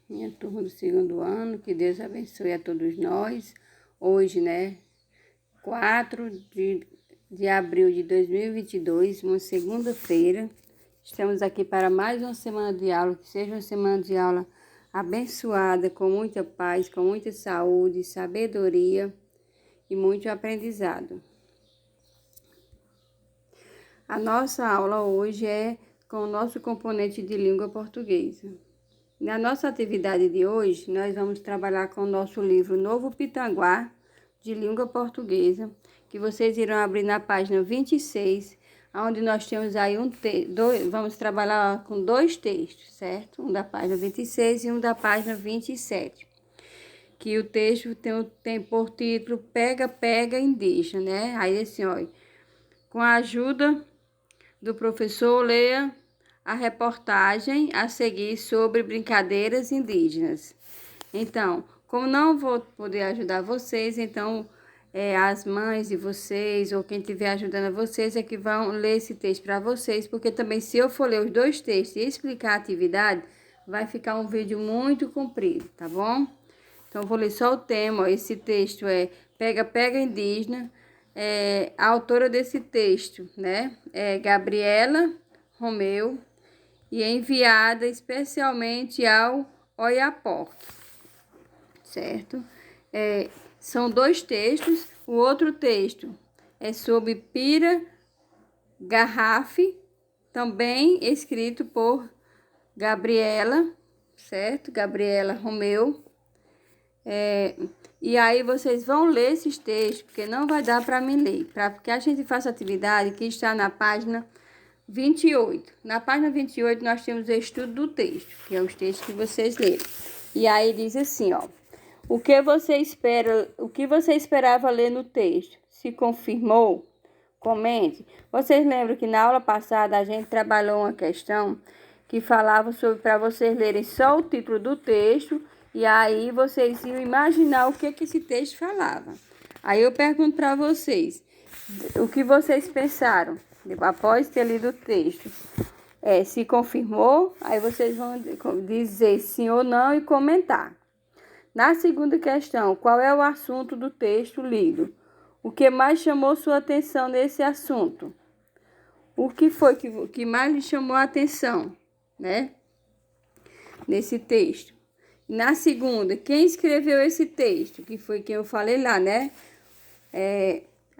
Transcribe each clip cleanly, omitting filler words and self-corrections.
minha turma do segundo ano, que Deus abençoe a todos nós. Hoje, 4 de abril de 2022, uma segunda-feira, estamos aqui para mais uma semana de aula, que seja uma semana de aula abençoada, com muita paz, com muita saúde, sabedoria e muito aprendizado. A nossa aula hoje é com o nosso componente de língua portuguesa. Na nossa atividade de hoje, nós vamos trabalhar com o nosso livro Novo Pitanguá, de língua portuguesa, que vocês irão abrir na página 26, onde nós temos aí vamos trabalhar com dois textos, certo? Um da página 26 e um da página 27. Que o texto tem por título Pega, Pega Indígena, né? Aí assim, olha, com a ajuda do professor, leia a reportagem a seguir sobre brincadeiras indígenas. Então, como não vou poder ajudar vocês, então as mães de vocês ou quem estiver ajudando vocês é que vão ler esse texto para vocês, porque também se eu for ler os dois textos e explicar a atividade, vai ficar um vídeo muito comprido, tá bom? Então, eu vou ler só o tema. Ó. Esse texto é Pega, Pega Indígena. A autora desse texto, é Gabriela Romeu e é enviada especialmente ao Oiapoque, certo? São dois textos. O outro texto é sobre Pira Garrafe, também escrito por Gabriela, certo? Gabriela Romeu. E aí vocês vão ler esses textos, porque não vai dar para mim ler, porque a gente faz atividade que está na página 28. Na página 28 nós temos o estudo do texto, que é os textos que vocês leram. E aí diz assim, ó: o que você esperava ler no texto? Se confirmou? Comente. Vocês lembram que na aula passada a gente trabalhou uma questão que falava sobre para vocês lerem só o título do texto e aí vocês iam imaginar o que esse texto falava. Aí eu pergunto para vocês, o que vocês pensaram após ter lido o texto? Se confirmou? Aí vocês vão dizer sim ou não e comentar. Na segunda questão, qual é o assunto do texto lido? O que mais chamou sua atenção nesse assunto? O que foi que mais lhe chamou a atenção, nesse texto? Na segunda, quem escreveu esse texto? Que foi quem eu falei lá,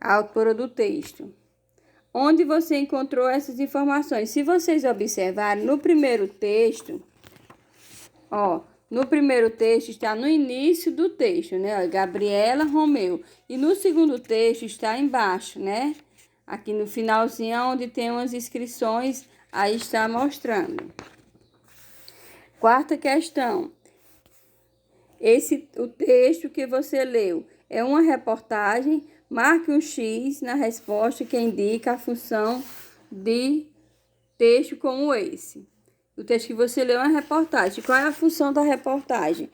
a autora do texto. Onde você encontrou essas informações? Se vocês observarem, no primeiro texto, está no início do texto, Gabriela Romeu. E no segundo texto está embaixo, aqui no finalzinho, onde tem umas inscrições, aí está mostrando. Quarta questão. O texto que você leu é uma reportagem? Marque um X na resposta que indica a função de texto como esse. O texto que você leu é uma reportagem. Qual é a função da reportagem?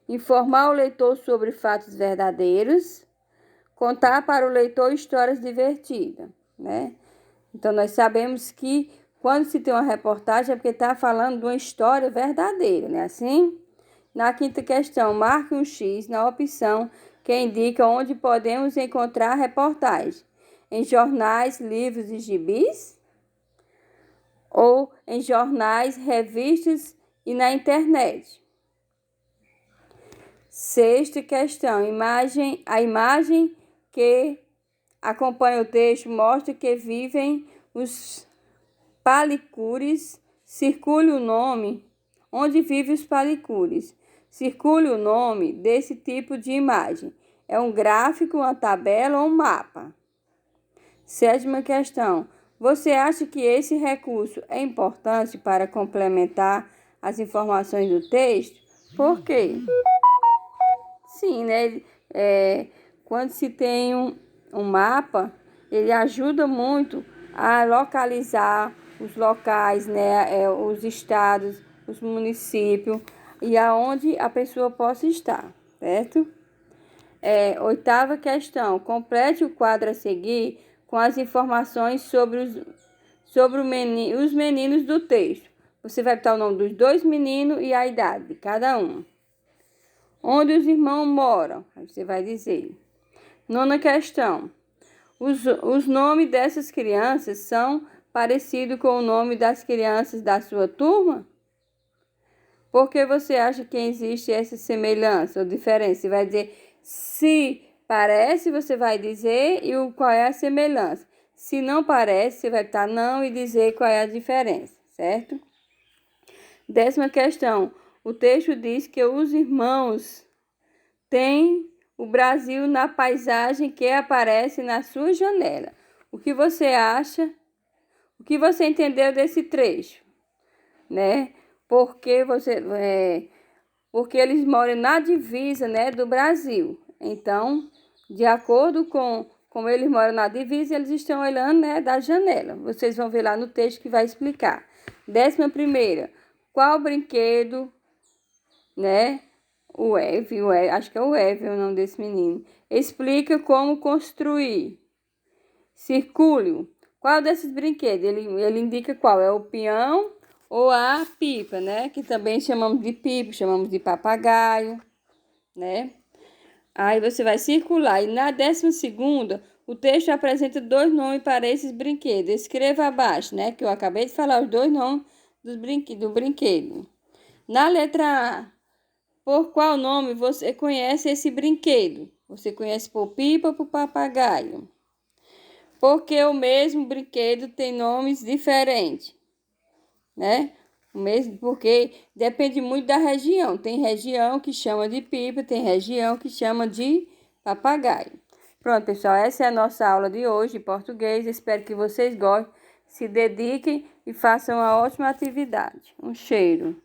Informar o leitor sobre fatos verdadeiros, contar para o leitor histórias divertidas, Então, nós sabemos que quando se tem uma reportagem é porque está falando de uma história verdadeira, não é assim? Na quinta questão, marque um X na opção que indica onde podemos encontrar reportagem. Em jornais, livros e gibis? Ou em jornais, revistas e na internet? Sexta questão, a imagem que acompanha o texto mostra que vivem os palicures. Circule o nome. Onde vivem os palicures? Circule o nome desse tipo de imagem. É um gráfico, uma tabela ou um mapa? Sétima questão. Você acha que esse recurso é importante para complementar as informações do texto? Por quê? Sim, quando se tem um mapa, ele ajuda muito a localizar os locais, os estados, os municípios e aonde a pessoa possa estar, certo? Oitava questão. Complete o quadro a seguir com as informações sobre os meninos do texto. Você vai botar o nome dos dois meninos e a idade de cada um. Onde os irmãos moram? Aí você vai dizer. Nona questão. Os nomes dessas crianças são parecidos com o nome das crianças da sua turma? Por que você acha que existe essa semelhança ou diferença? Você vai dizer se parece, você vai dizer qual é a semelhança. Se não parece, você vai botar não e dizer qual é a diferença, certo? 10ª questão. O texto diz que os irmãos têm o Brasil na paisagem que aparece na sua janela. O que você acha? O que você entendeu desse trecho? Né? Porque eles moram na divisa, né, do Brasil. Então, de acordo com como eles moram na divisa, eles estão olhando, né, da janela. Vocês vão ver lá no texto que vai explicar. 11ª. Qual brinquedo, né? Acho que é o Eve o nome desse menino. Explica como construir. Circúlio. Qual desses brinquedos? Ele indica qual? É o peão ou a pipa, né? Que também chamamos de pipa, chamamos de papagaio, né? Aí você vai circular. E na 12ª, o texto apresenta 2 nomes para esses brinquedos. Escreva abaixo, né? Que eu acabei de falar os 2 nomes do brinquedo. Na letra A, por qual nome você conhece esse brinquedo? Você conhece por pipa ou por papagaio? Porque o mesmo brinquedo tem nomes diferentes, né? O mesmo, porque depende muito da região. Tem região que chama de pipa, tem região que chama de papagaio. Pronto, pessoal, essa é a nossa aula de hoje de português. Espero que vocês gostem, se dediquem e façam uma ótima atividade. Um cheiro.